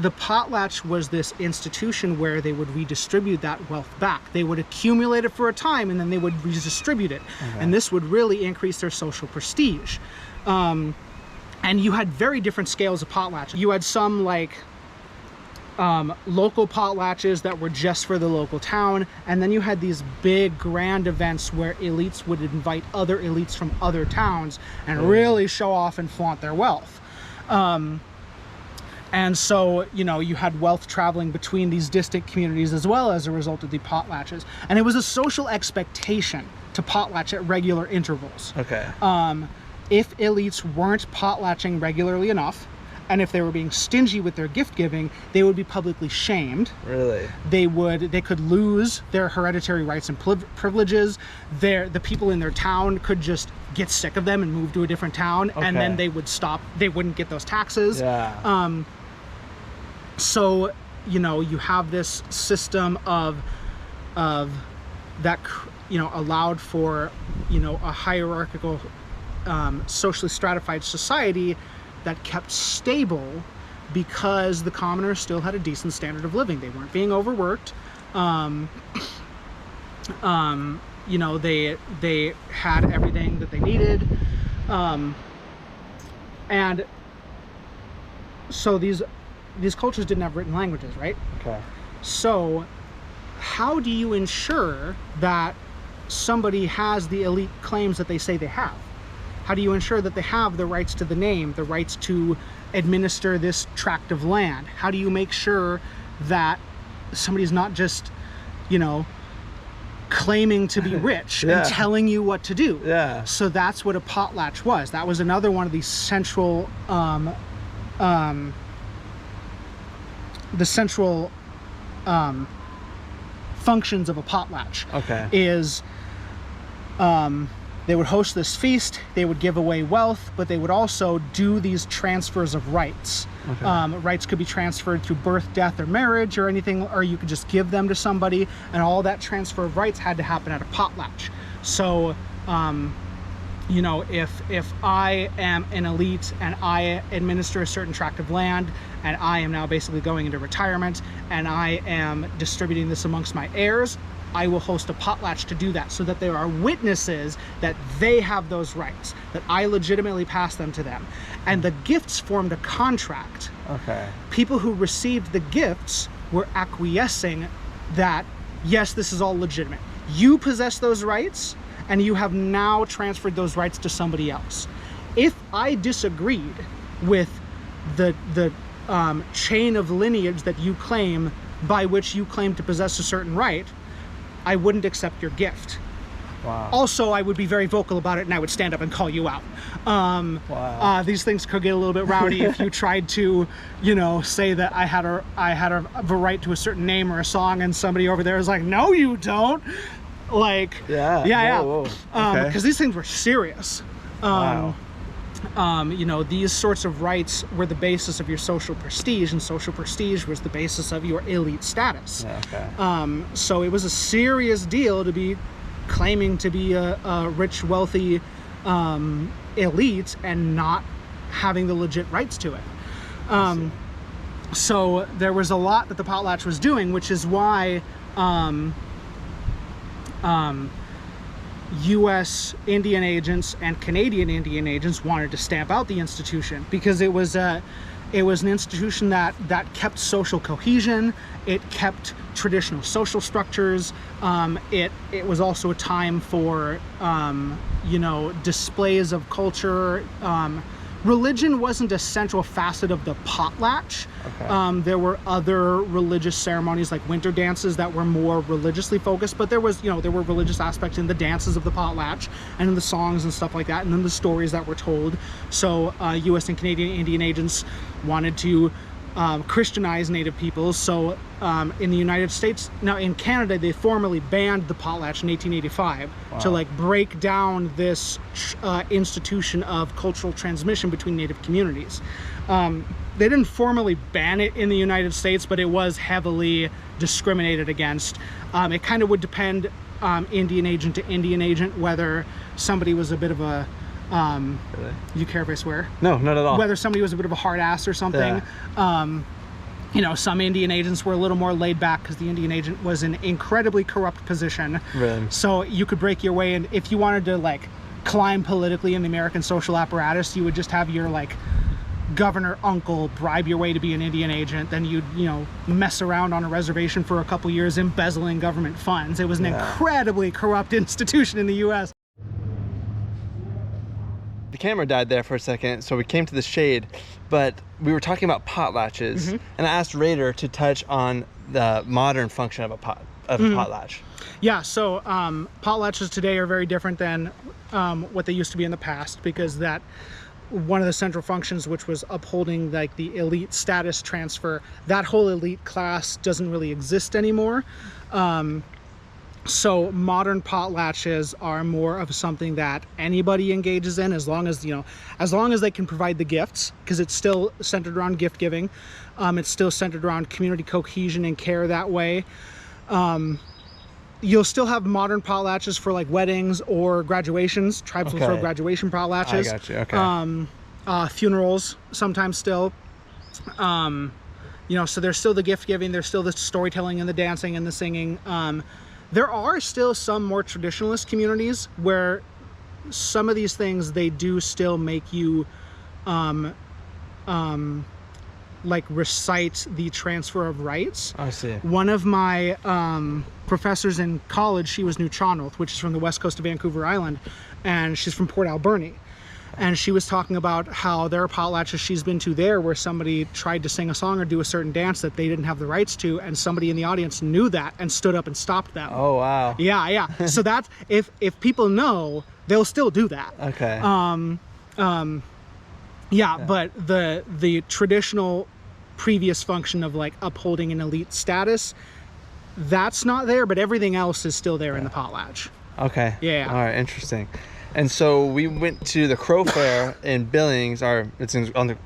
the potlatch was this institution where they would redistribute that wealth back. They would accumulate it for a time, and then they would redistribute it. And this would really increase their social prestige. And you had very different scales of potlatch. You had some, like, local potlatches that were just for the local town, and then you had these big grand events where elites would invite other elites from other towns and really show off and flaunt their wealth. And so, you know, you had wealth traveling between these distant communities as well as a result of the potlatches. And it was a social expectation to potlatch at regular intervals. Okay. If elites weren't potlatching regularly enough, and if they were being stingy with their gift giving, they would be publicly shamed. Really? They could lose their hereditary rights and privileges. The people in their town could just get sick of them and move to a different town, and then they would stop. They wouldn't get those taxes. Yeah. So, you know, you have this system of that, you know, allowed for, you know, a hierarchical, socially stratified society that kept stable because the commoners still had a decent standard of living. They weren't being overworked. You know, they had everything that they needed. And so these cultures didn't have written languages, right? Okay. So how do you ensure that somebody has the elite claims that they say they have? How do you ensure that they have the rights to the name, the rights to administer this tract of land? How do you make sure that somebody's not just, you know, claiming to be rich and telling you what to do? Yeah. So that's what a potlatch was. That was another one of these central, functions of a potlatch. Okay. Is they would host this feast, they would give away wealth, but they would also do these transfers of rights. Okay. Rights could be transferred through birth, death, or marriage, or anything, or you could just give them to somebody, and all that transfer of rights had to happen at a potlatch. So, you know, if I am an elite and I administer a certain tract of land, and I am now basically going into retirement, and I am distributing this amongst my heirs, I will host a potlatch to do that, so that there are witnesses that they have those rights, that I legitimately pass them to them. And the gifts formed a contract. Okay. People who received the gifts were acquiescing that, yes, this is all legitimate. You possess those rights, and you have now transferred those rights to somebody else. If I disagreed with chain of lineage that you claim, by which you claim to possess a certain right, I wouldn't accept your gift. Wow. Also, I would be very vocal about it, and I would stand up and call you out. Wow. These things could get a little bit rowdy if you tried to, say that I had a right to a certain name or a song, and somebody over there is like, "No, you don't." Like, yeah. Whoa. Okay. Because these things were serious. Wow. These sorts of rights were the basis of your social prestige, and social prestige was the basis of your elite status. Yeah, okay. So it was a serious deal to be claiming to be a rich, wealthy elite and not having the legit rights to it. So there was a lot that the potlatch was doing, which is why U.S. Indian agents and Canadian Indian agents wanted to stamp out the institution, because it was an institution that kept social cohesion. It kept traditional social structures. It was also a time for displays of culture. Religion wasn't a central facet of the potlatch. Okay. There were other religious ceremonies like winter dances that were more religiously focused, but there were religious aspects in the dances of the potlatch and in the songs and stuff like that, and then the stories that were told. So U.S. and Canadian Indian agents wanted to Christianize Native peoples. So in the United States, now in Canada, they formally banned the potlatch in 1885 to break down this institution of cultural transmission between Native communities. They didn't formally ban it in the United States, but it was heavily discriminated against. It kind of would depend Indian agent to Indian agent whether somebody was a bit of a Really? You care if I swear? No, not at all. Whether somebody was a bit of a hard ass or something. Yeah. Some Indian agents were a little more laid back because the Indian agent was an incredibly corrupt position. Really? So you could break your way in. If you wanted to climb politically in the American social apparatus, you would just have your governor uncle bribe your way to be an Indian agent. Then you'd mess around on a reservation for a couple years embezzling government funds. It was an incredibly corrupt institution in the U.S. The camera died there for a second, so we came to the shade, but we were talking about potlatches, and I asked Reidar to touch on the modern function of a potlatch. Yeah, so potlatches today are very different than what they used to be in the past, because that one of the central functions, which was upholding the elite status transfer, that whole elite class doesn't really exist anymore. So modern potlatches are more of something that anybody engages in, as long as they can provide the gifts, because it's still centered around gift giving. It's still centered around community cohesion and care that way. You'll still have modern potlatches for weddings or graduations. Tribes will throw graduation potlatches. I got you. Okay. Funerals sometimes still. So there's still the gift giving. There's still the storytelling and the dancing and the singing. There are still some more traditionalist communities where some of these things, they do still make you recite the transfer of rights. I see. One of my professors in college, she was New Chonolth, which is from the west coast of Vancouver Island, and she's from Port Alberni. And she was talking about how there are potlatches she's been to there where somebody tried to sing a song or do a certain dance that they didn't have the rights to, and somebody in the audience knew that and stood up and stopped them. Oh, wow. Yeah. So that's, if people know, they'll still do that. Okay. But the traditional previous function of upholding an elite status, that's not there, but everything else is still there in the potlatch. Okay. Yeah. All right, interesting. And so we went to the Crow Fair in Billings, it's on the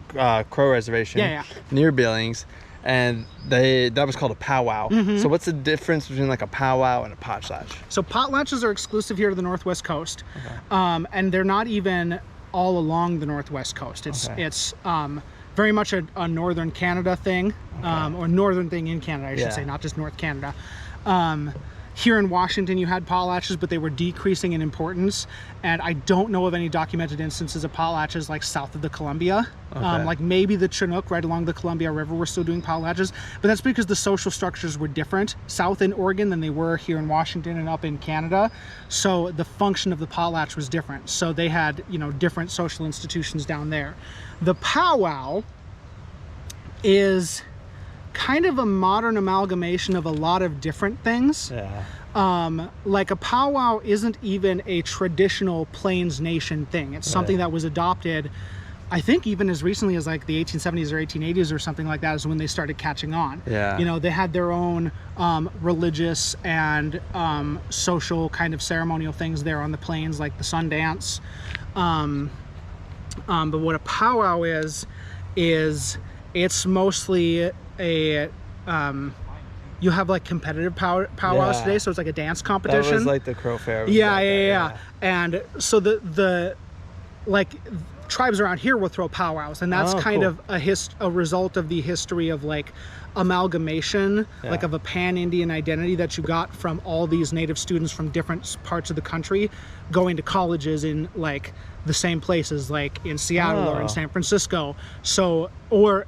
Crow Reservation near Billings, and that was called a powwow. So what's the difference between a powwow and a potlatch? So potlatches are exclusive here to the Northwest Coast, and they're not even all along the Northwest Coast. It's very much a Northern Canada thing, or Northern thing in Canada, I should say, not just North Canada. Here in Washington, you had potlatches, but they were decreasing in importance. And I don't know of any documented instances of potlatches south of the Columbia. Maybe the Chinook right along the Columbia River were still doing potlatches, but that's because the social structures were different south in Oregon than they were here in Washington and up in Canada. So the function of the potlatch was different. So they had, different social institutions down there. The powwow is kind of a modern amalgamation of a lot of different things. Yeah. Like a powwow isn't even a traditional Plains Nation thing. It's something that was adopted, I think, even as recently as like the 1870s or 1880s or something like that is when they started catching on. Yeah. You know, they had their own religious and social kind of ceremonial things there on the plains, like the sun dance. But what a powwow is it's mostly a you have like competitive powwows today, so it's like a dance competition. That was like the Crow Fair. Yeah. And so the like tribes around here will throw powwows, and that's kind of a result of the history of like amalgamation, like of a pan-Indian identity that you got from all these native students from different parts of the country going to colleges in like the same places, like in Seattle or in San Francisco. So, or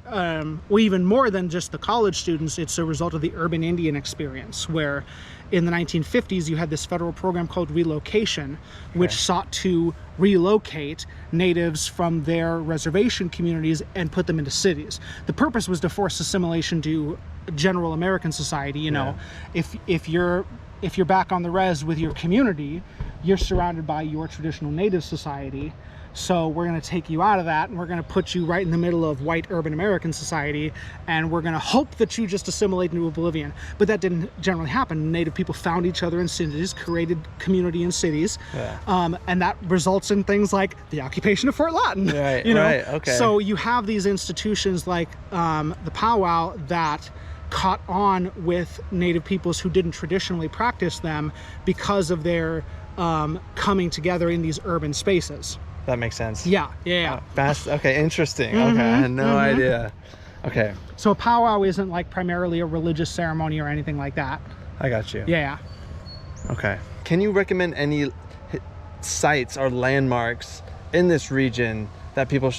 even more than just the college students, it's a result of the urban Indian experience, where in the 1950s you had this federal program called relocation, which sought to relocate natives from their reservation communities and put them into cities. The purpose was to force assimilation to general American society. You know, if you're back on the res with your community, you're surrounded by your traditional native society. So we're going to take you out of that, and we're going to put you right in the middle of white urban American society, and we're going to hope that you just assimilate into oblivion. But that didn't generally happen. Native people found each other in cities, created community in cities, and that results in things like the occupation of Fort Lawton. Right, you know? right, okay. So you have these institutions like the powwow that caught on with native peoples who didn't traditionally practice them because of their coming together in these urban spaces. That makes sense. Yeah. Fast. Okay, interesting. Okay, I had no idea. Okay. So a powwow isn't like primarily a religious ceremony or anything like that. I got you. Yeah. Okay. Can you recommend any sites or landmarks in this region that people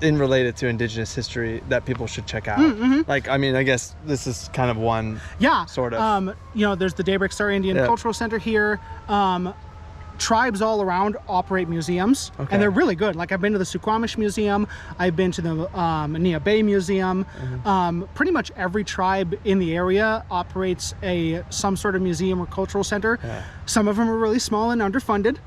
in related to Indigenous history that people should check out? Like, I mean, I guess this is kind of one. Yeah. Sort of. You know, there's the Daybreak Star Indian Cultural Center here. Tribes all around operate museums, and they're really good. Like, I've been to the Suquamish Museum, I've been to the Nia Bay Museum. Pretty much every tribe in the area operates some sort of museum or cultural center. Some of them are really small and underfunded.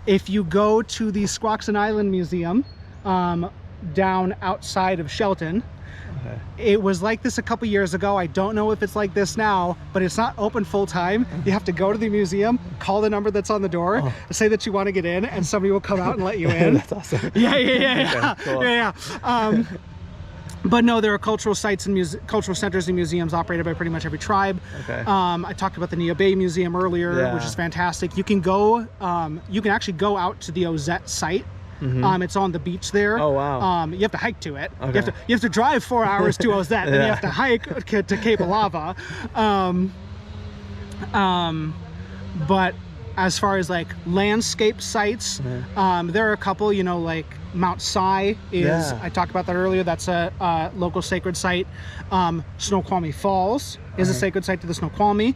If you go to the Squaxin Island Museum down outside of Shelton, it was like this a couple years ago. I don't know if it's like this now, but it's not open full time. You have to go to the museum, call the number that's on the door, say that you want to get in, and somebody will come out and let you in. That's awesome. Yeah. Okay, cool. But no, there are cultural sites and cultural centers and museums operated by pretty much every tribe. I talked about the Nia Bay Museum earlier, which is fantastic. You can go, you can actually go out to the Ozette site. It's on the beach there. Oh wow! You have to hike to it. You have to drive 4 hours to Ozette, then you have to hike to Cape Alava. But as far as like landscape sites, there are a couple. You know, like Mount Si is. I talked about that earlier. That's a local sacred site. Snoqualmie Falls is a sacred site to the Snoqualmie.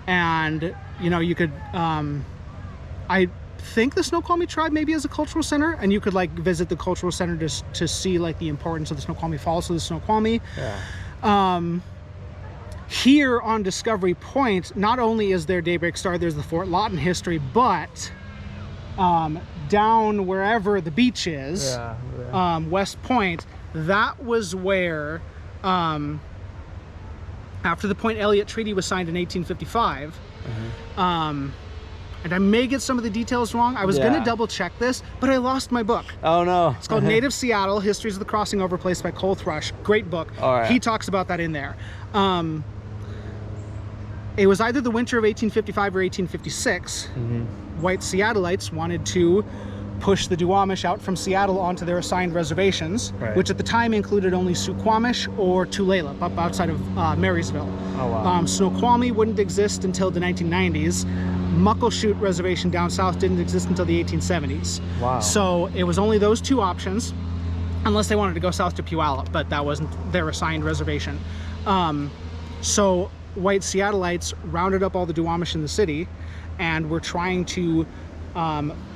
And you know, you could. I think the Snoqualmie tribe maybe has a cultural center, and you could like visit the cultural center to see like the importance of the Snoqualmie Falls to the Snoqualmie. Here on Discovery Point, not only is there Daybreak Star, there's the Fort Lawton history, but down wherever the beach is, West Point, that was where after the Point Elliott Treaty was signed in 1855, and I may get some of the details wrong. I was going to double check this, but I lost my book. Oh no. It's called Native Seattle, Histories of the Crossing Over Place by Cole Thrush. Great book. He talks about that in there. It was either the winter of 1855 or 1856. White Seattleites wanted to push the Duwamish out from Seattle onto their assigned reservations, which at the time included only Suquamish or Tulalip, up outside of Marysville. Snoqualmie wouldn't exist until the 1990s. Muckleshoot Reservation down south didn't exist until the 1870s. So it was only those two options, unless they wanted to go south to Puyallup, but that wasn't their assigned reservation. So white Seattleites rounded up all the Duwamish in the city and were trying to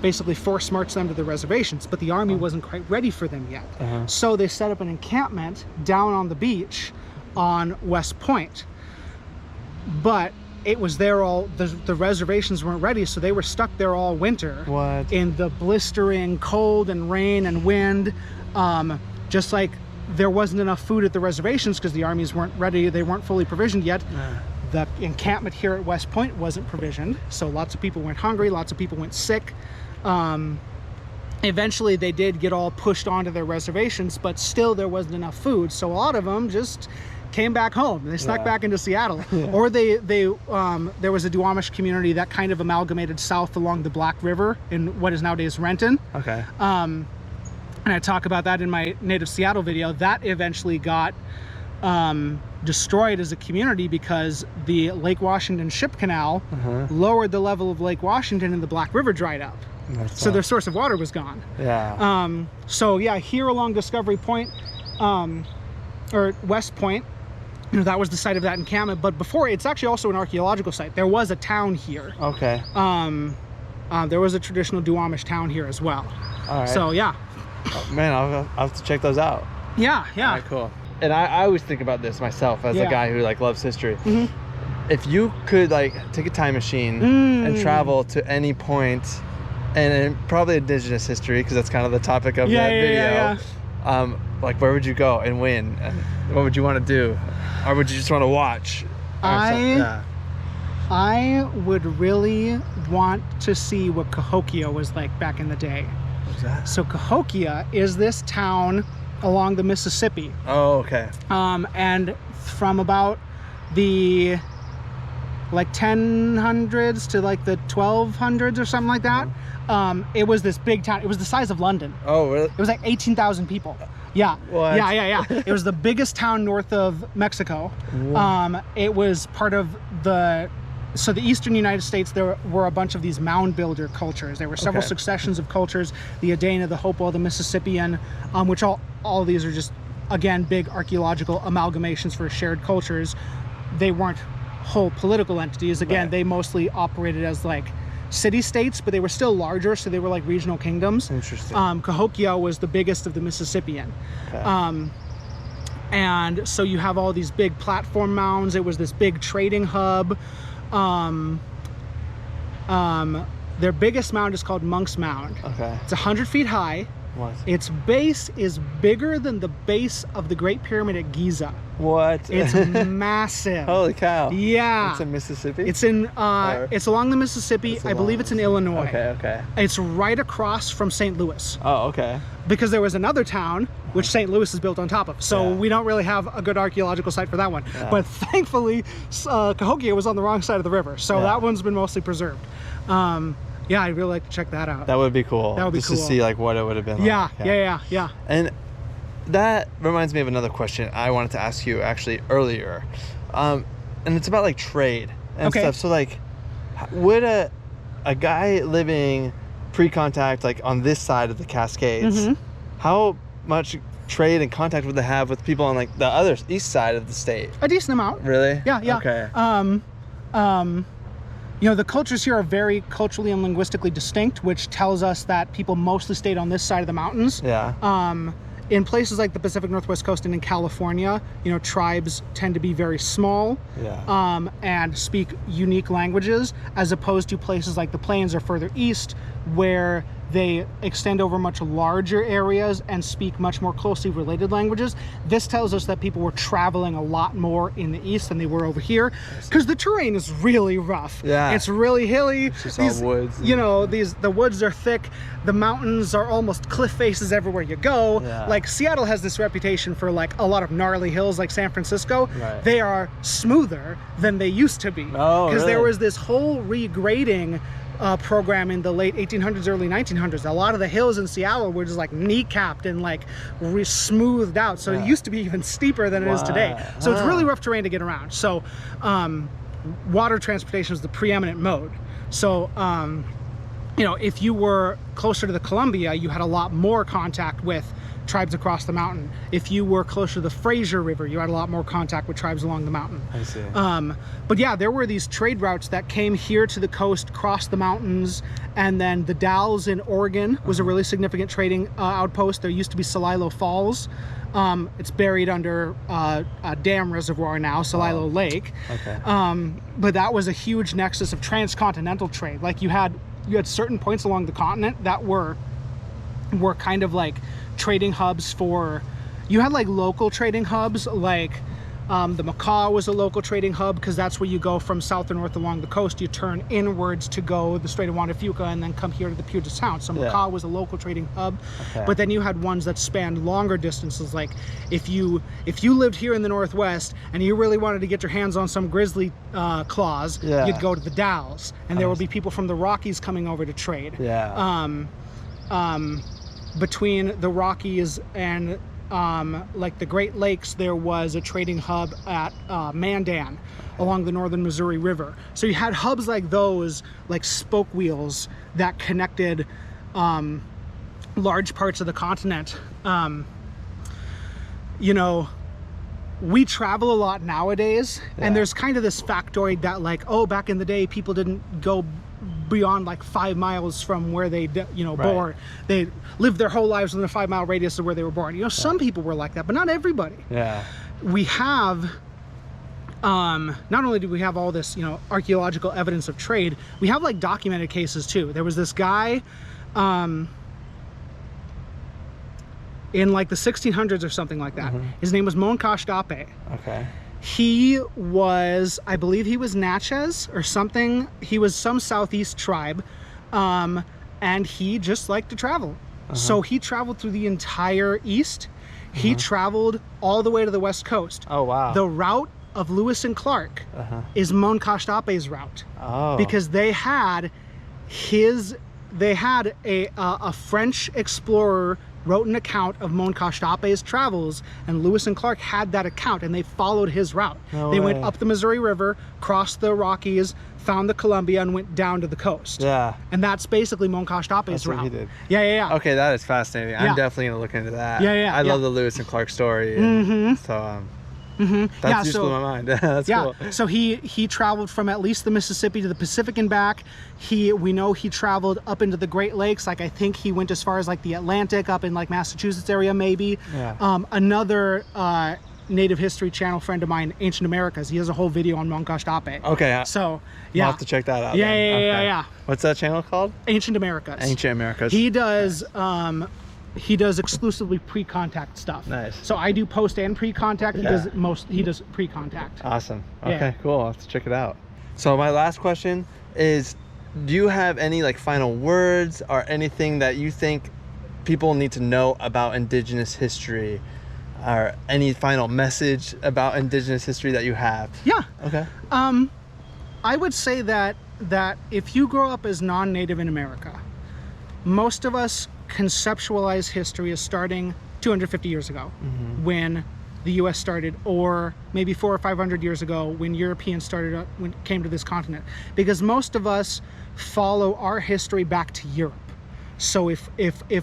basically force march them to the reservations, but the army wasn't quite ready for them yet. So they set up an encampment down on the beach on West Point. But it was there all, the reservations weren't ready, so they were stuck there all winter. What? In the blistering cold and rain and wind. Just like there wasn't enough food at the reservations because the armies weren't ready, they weren't fully provisioned yet. The encampment here at West Point wasn't provisioned, so lots of people went hungry, lots of people went sick. Eventually they did get all pushed onto their reservations, but still there wasn't enough food, so a lot of them just came back home. They snuck back into Seattle. Or there was a Duwamish community that kind of amalgamated south along the Black River in what is nowadays Renton. Okay. And I talk about that in my Native Seattle video. That eventually got destroyed as a community because the Lake Washington Ship Canal lowered the level of Lake Washington and the Black River dried up. So their source of water was gone. So yeah, here along Discovery Point, or West Point, you know, that was the site of that encampment. But before, it's actually also an archaeological site. There was a town here. Okay. There was a traditional Duwamish town here as well. All right. So yeah. Oh, man, I'll have to check those out. Yeah. All right, cool. And I always think about this myself as a guy who like loves history. If you could like take a time machine and travel to any point, and probably Indigenous history, because that's kind of the topic of that video. Like, where would you go and when? And what would you want to do? Or would you just want to watch? I would really want to see what Cahokia was like back in the day. What's that? So Cahokia is this town along the Mississippi. Oh, okay. And from about the like 1000s to like the 1200s or something like that, it was this big town. It was the size of London. Oh, really? It was like 18,000 people. Yeah. What? Yeah. It was the biggest town north of Mexico. It was part of the eastern United States. There were a bunch of these mound builder cultures. There were several successions of cultures, the Adena, the Hopewell, the Mississippian, which all of these are just, again, big archaeological amalgamations for shared cultures. They weren't whole political entities. Again, they mostly operated as like city-states, but they were still larger, so they were like regional kingdoms. Interesting. Cahokia was the biggest of the Mississippian. And so you have all these big platform mounds. It was this big trading hub. Their biggest mound is called Monk's Mound. It's 100 feet high. What? Its base is bigger than the base of the Great Pyramid at Giza. What? It's massive. Holy cow. Yeah. It's in Mississippi? It's in, it's along the Mississippi. I believe it's in Illinois. Okay. It's right across from St. Louis. Oh, okay. Because there was another town which St. Louis is built on top of. So we don't really have a good archaeological site for that one. But thankfully, Cahokia was on the wrong side of the river. So that one's been mostly preserved. Yeah, I'd really like to check that out. That would be cool. That would be just cool. to see like what it would have been yeah, like. Yeah. And that reminds me of another question I wanted to ask you actually earlier. And it's about like trade and stuff. So like, would a guy living pre-contact like on this side of the Cascades, how much trade and contact would they have with people on like the other east side of the state? A decent amount. Really? Yeah. Okay. You know, the cultures here are very culturally and linguistically distinct, which tells us that people mostly stayed on this side of the mountains. In places like the Pacific Northwest Coast and in California, you know, tribes tend to be very small and speak unique languages, as opposed to places like the Plains or further east, where they extend over much larger areas and speak much more closely related languages. This tells us that people were traveling a lot more in the east than they were over here, because the terrain is really rough. It's really hilly. It's just all woods. You know, the woods are thick. The mountains are almost cliff faces everywhere you go. Like Seattle has this reputation for like a lot of gnarly hills, like San Francisco. They are smoother than they used to be. Because there was this whole regrading program in the late 1800s, early 1900s. A lot of the hills in Seattle were just like kneecapped and like smoothed out. So it used to be even steeper than it is today. So it's really rough terrain to get around. So water transportation is the preeminent mode. So you know, if you were closer to the Columbia, you had a lot more contact with tribes across the mountain. If you were closer to the Fraser River, you had a lot more contact with tribes along the mountain. I see. But yeah, there were these trade routes that came here to the coast, crossed the mountains, and then the Dalles in Oregon was a really significant trading outpost. There used to be Celilo Falls. It's buried under a dam reservoir now, Celilo Lake. Okay. But that was a huge nexus of transcontinental trade. Like you had certain points along the continent that were kind of like trading hubs for, you had like local trading hubs, like the Macaw was a local trading hub because that's where you go from south or north along the coast. You turn inwards to go the Strait of Juan de Fuca and then come here to the Puget Sound. So Macaw was a local trading hub. Okay. But then you had ones that spanned longer distances. Like if you lived here in the Northwest and you really wanted to get your hands on some grizzly claws, you'd go to the Dalles, and there would be people from the Rockies coming over to trade. Between the Rockies and like the Great Lakes, there was a trading hub at Mandan along the northern Missouri River. So you had hubs like those, like spoke wheels that connected large parts of the continent. You know, we travel a lot nowadays, and there's kind of this factoid that like, oh, back in the day, people didn't go beyond like 5 miles from where they born. They lived their whole lives within a 5-mile radius of where they were born. You know, some people were like that, but not everybody. We have not only do we have all this, you know, archaeological evidence of trade, we have like documented cases too. There was this guy in like the 1600s or something like that. His name was Monkashtape. Okay. He was, I believe he was Natchez or something. He was some southeast tribe, and he just liked to travel. So he traveled through the entire east. He traveled all the way to the west coast. Oh, wow. The route of Lewis and Clark is Monkashtape's route. Because they had a French explorer wrote an account of Monkashtape's travels, and Lewis and Clark had that account, and they followed his route. They went up the Missouri River, crossed the Rockies, found the Columbia, and went down to the coast. And that's basically Monkashtape's route. What he did. Yeah. Okay, that is fascinating. I'm definitely gonna look into that. I love the Lewis and Clark story. So that's useful in my mind. That's cool. So he traveled from at least the Mississippi to the Pacific and back. We know he traveled up into the Great Lakes. Like I think he went as far as like the Atlantic, up in like Massachusetts area maybe. Another Native History Channel friend of mine, Ancient Americas, he has a whole video on Monkashtape. Okay. So I'll have to check that out. Yeah. What's that channel called? Ancient Americas. Ancient Americas. He does exclusively pre-contact stuff. Nice. So I do post and pre-contact. He does pre-contact. Awesome. Okay, cool. I'll have to check it out. So my last question is, do you have any like final words or anything that you think people need to know about Indigenous history, or any final message about Indigenous history that you have? Okay. I would say that if you grow up as non-Native in America, most of us conceptualize history as starting 250 years ago when the U.S. started, or maybe 400 or 500 years ago when Europeans came to this continent, because most of us follow our history back to Europe. So if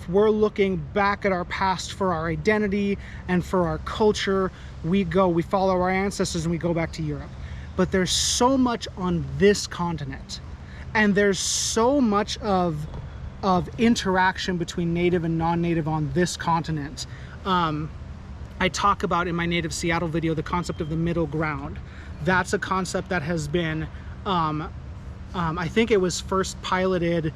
we're looking back at our past for our identity and for our culture, we follow our ancestors and we go back to Europe. But there's so much on this continent, and there's so much of interaction between Native and non-Native on this continent. I talk about in my Native Seattle video the concept of the middle ground. That's a concept that has been, I think it was first piloted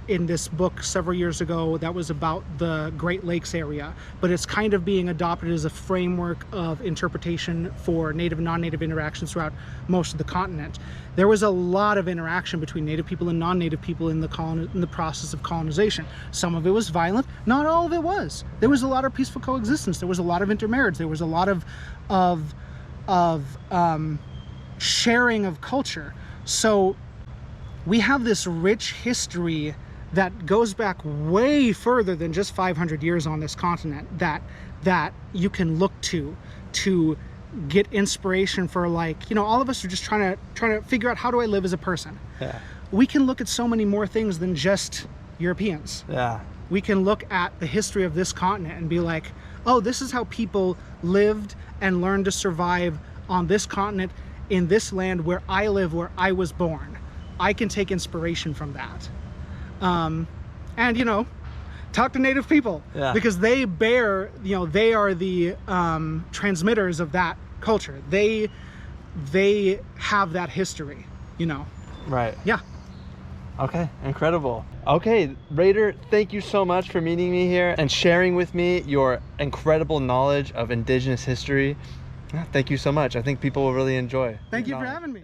in this book several years ago that was about the Great Lakes area, but it's kind of being adopted as a framework of interpretation for Native and non-Native interactions throughout most of the continent. There was a lot of interaction between Native people and non-Native people in the process of colonization. Some of it was violent, not all of it was. There was a lot of peaceful coexistence. There was a lot of intermarriage. There was a lot of sharing of culture. So we have this rich history that goes back way further than just 500 years on this continent that you can look to get inspiration for, like, you know, all of us are just trying to figure out, how do I live as a person? We can look at so many more things than just Europeans. we can look at the history of this continent and be like, oh, this is how people lived and learned to survive on this continent, in this land where I live, where I was born. I can take inspiration from that. And, you know, talk to Native people, because they bear, you know, they are the transmitters of that culture. They have that history, you know. Right. Yeah. Okay, incredible. Okay, Reidar, thank you so much for meeting me here and sharing with me your incredible knowledge of Indigenous history. Thank you so much. I think people will really enjoy. Thank you for having me.